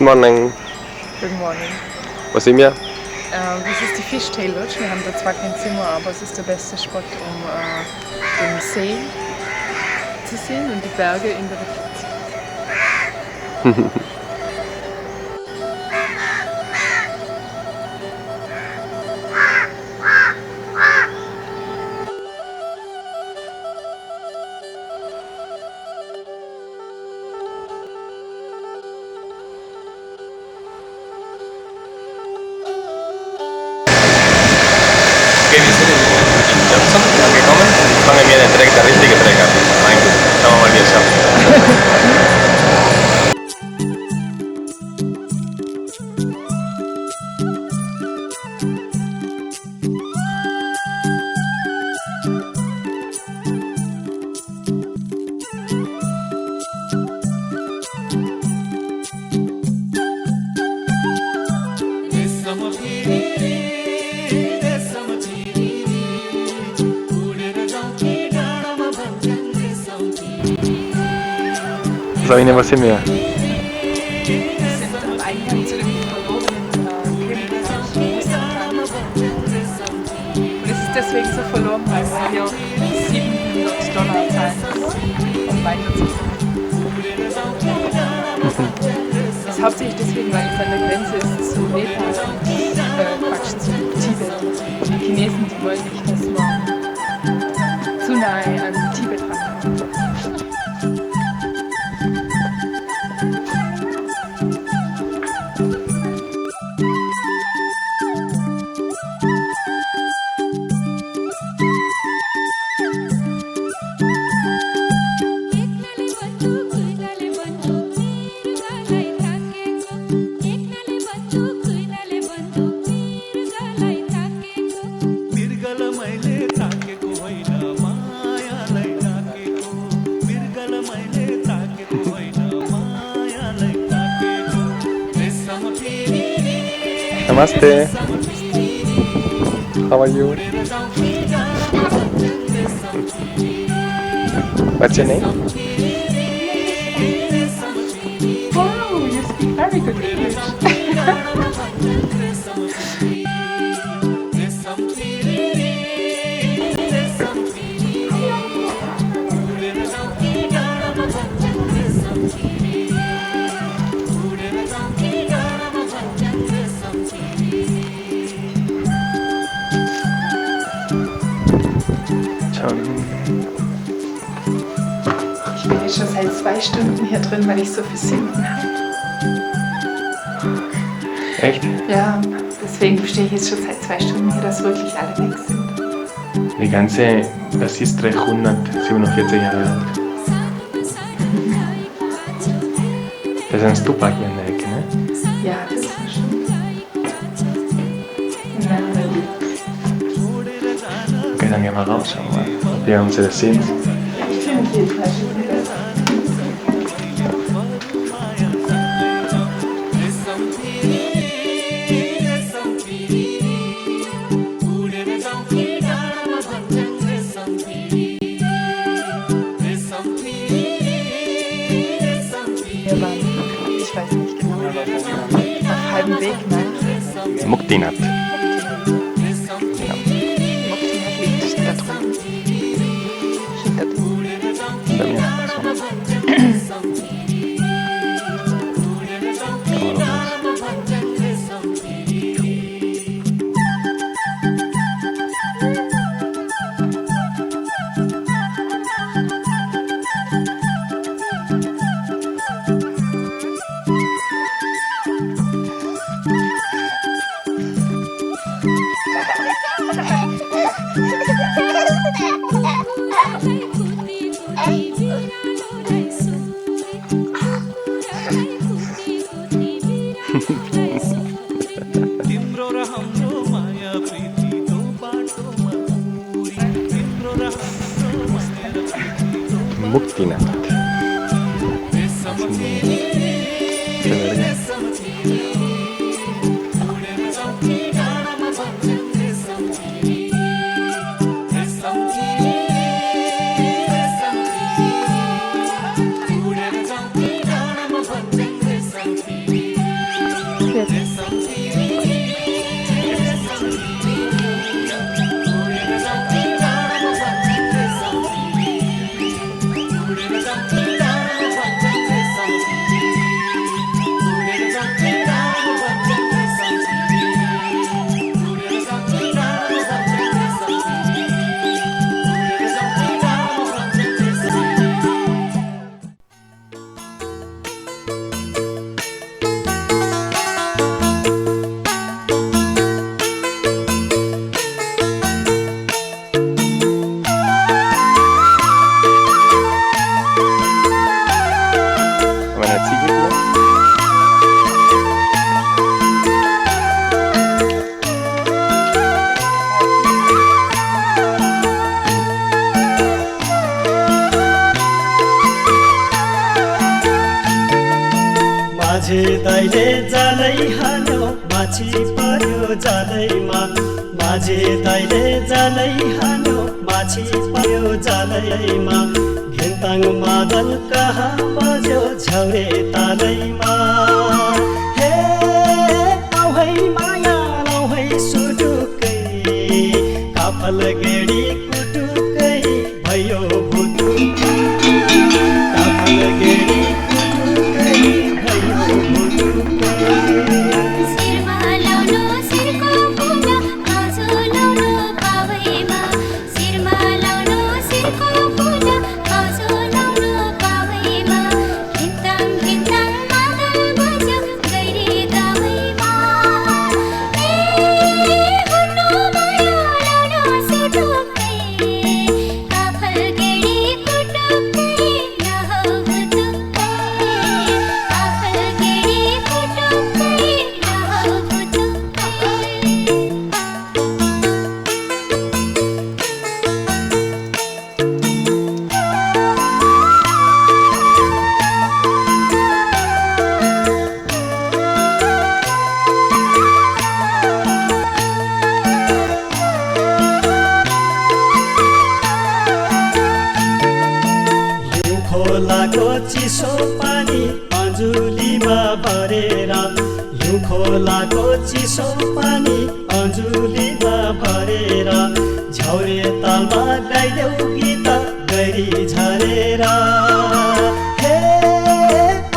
morning. Good morning. Wo sind wir? Das ist die Fishtail Lodge. Wir haben da zwar kein Zimmer, aber es ist der beste Spot, um den See zu sehen und die Berge in der Reflexion. Okay, wir sind in Johnson angekommen. Fangen wir direkt der richtige Track an. Mein Gott, schauen wir mal, wie es schafft. Sabine, was sind wir? Wir sind am Eingang zu dem verlorenen Königreich. Und es ist deswegen so verloren, weil wir hier $700 zahlen, um weiterzukommen. Das ist hauptsächlich deswegen, weil es an der Grenze ist zu Nepal und zu Tibet. Die Chinesen, die wollen nicht, dass man zu nahe an Tibet rankommt. Namaste. How are you? What's your name? Wow, you speak very good English. Ich bin jetzt schon seit 2 Stunden hier drin, weil ich so viel Sünden habe. Echt? Ja, deswegen stehe ich jetzt schon seit 2 Stunden hier, dass wirklich alle weg sind. Das ist 347 Jahre alt. Das ist ein Stupa hier in der Ecke, ne? Ja, das ist schon. Okay, dann gehen wir raus, schauen wir mal, ob wir unsere sind. Ich fühle mich jedenfalls schon wieder. Wir waren, ich weiß nicht genau, auf halbem Weg nach Muktinath. Muktinath liegt da drüben. Hinter dem. Hinter mir. So. Muktinath. माझे दैले जालै हाल्यो माछी पर्यो जालैमा माझे दैले जालै हाल्यो माछी पर्यो जालैमा घिन्ताङ मादल कहाँ बज्यो झौरे तालैमा हे आउ है माया लाउ है सुटुकै काफल गेडी कुटुकै भयो भुटुकै काफल गेडी कुटुकै भयो भुटुकै सिरमा लाउनु सिरको फुल भाउजू लाउनु पावैमा सिरमा लाउनु सिरको फुल भाउजू लाउनु पावैमा घिन्ताङ घिन्ताङ मादल बज्यो गैरी गावैमा ए हुनु माया लाउनु सुटुकै काफल गेडी कुटुकै नहौ भुटुकै काफल गेडी कुटुकै नहौ भुटुकै हिउँ खोलाको चिसो पानी अञ्जुलीमा भरेर हिउँ खोलाको चिसो पानी अञ्जुलीमा भरेर झौरे तालमा गाइदेऊ गीत गरी झरेर हे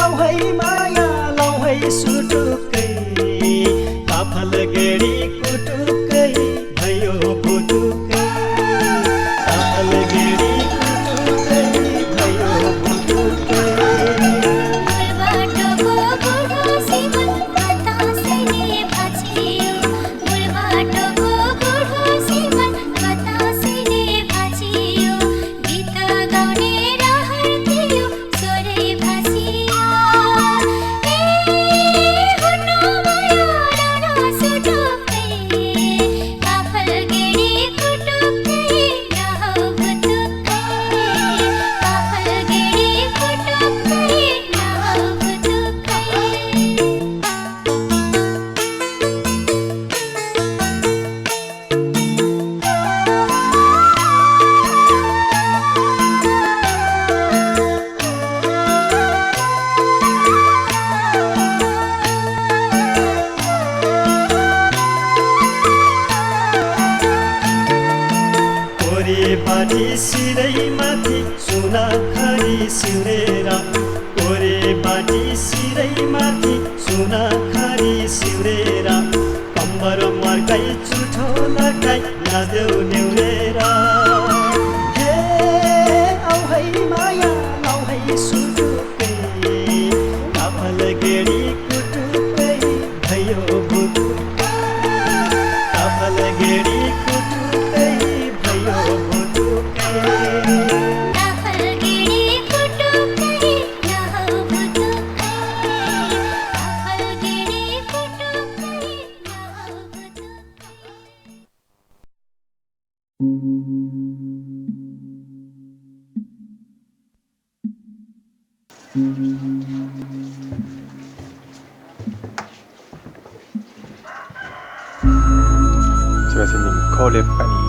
आउ है माया लाउ है सुटुकै काफल गेडी कुटुकै भयो भुटुकै काफल गेडी कुटुकै भयो भुटुकै बाटोको बुढो सिमन बतासेले भाँचियो बाटोको बुढो सिमन बतासेले भाँचियो गीत गाउने रहर थियो स्वरै भाँचियो ए हुनु माया लाउनु सुटुकै काफल गेडी कुटुकै नहौ भुटुकै काफल गेडी कुटुकै नहौ भुटुकै कोरे बाटी सिरै माथि सुना खरी सिउरेर कोरे बाटी सिरै माथि सुना खरी सिउरेर कम्बर मर्काई चुठो लगाई नादेऊ नेउरेर हे आउ है माया लाउ है सुटुकै काफल गेडी कुटुकै भयो भुटुकै काफल गेडी कुटुकै भयो भुटुकै काफल गेडी कुटुकै नहौ भुटुकै काफल गेडी कुटुकै नहौ भुटुकै Sudah sini, kau lepas ni.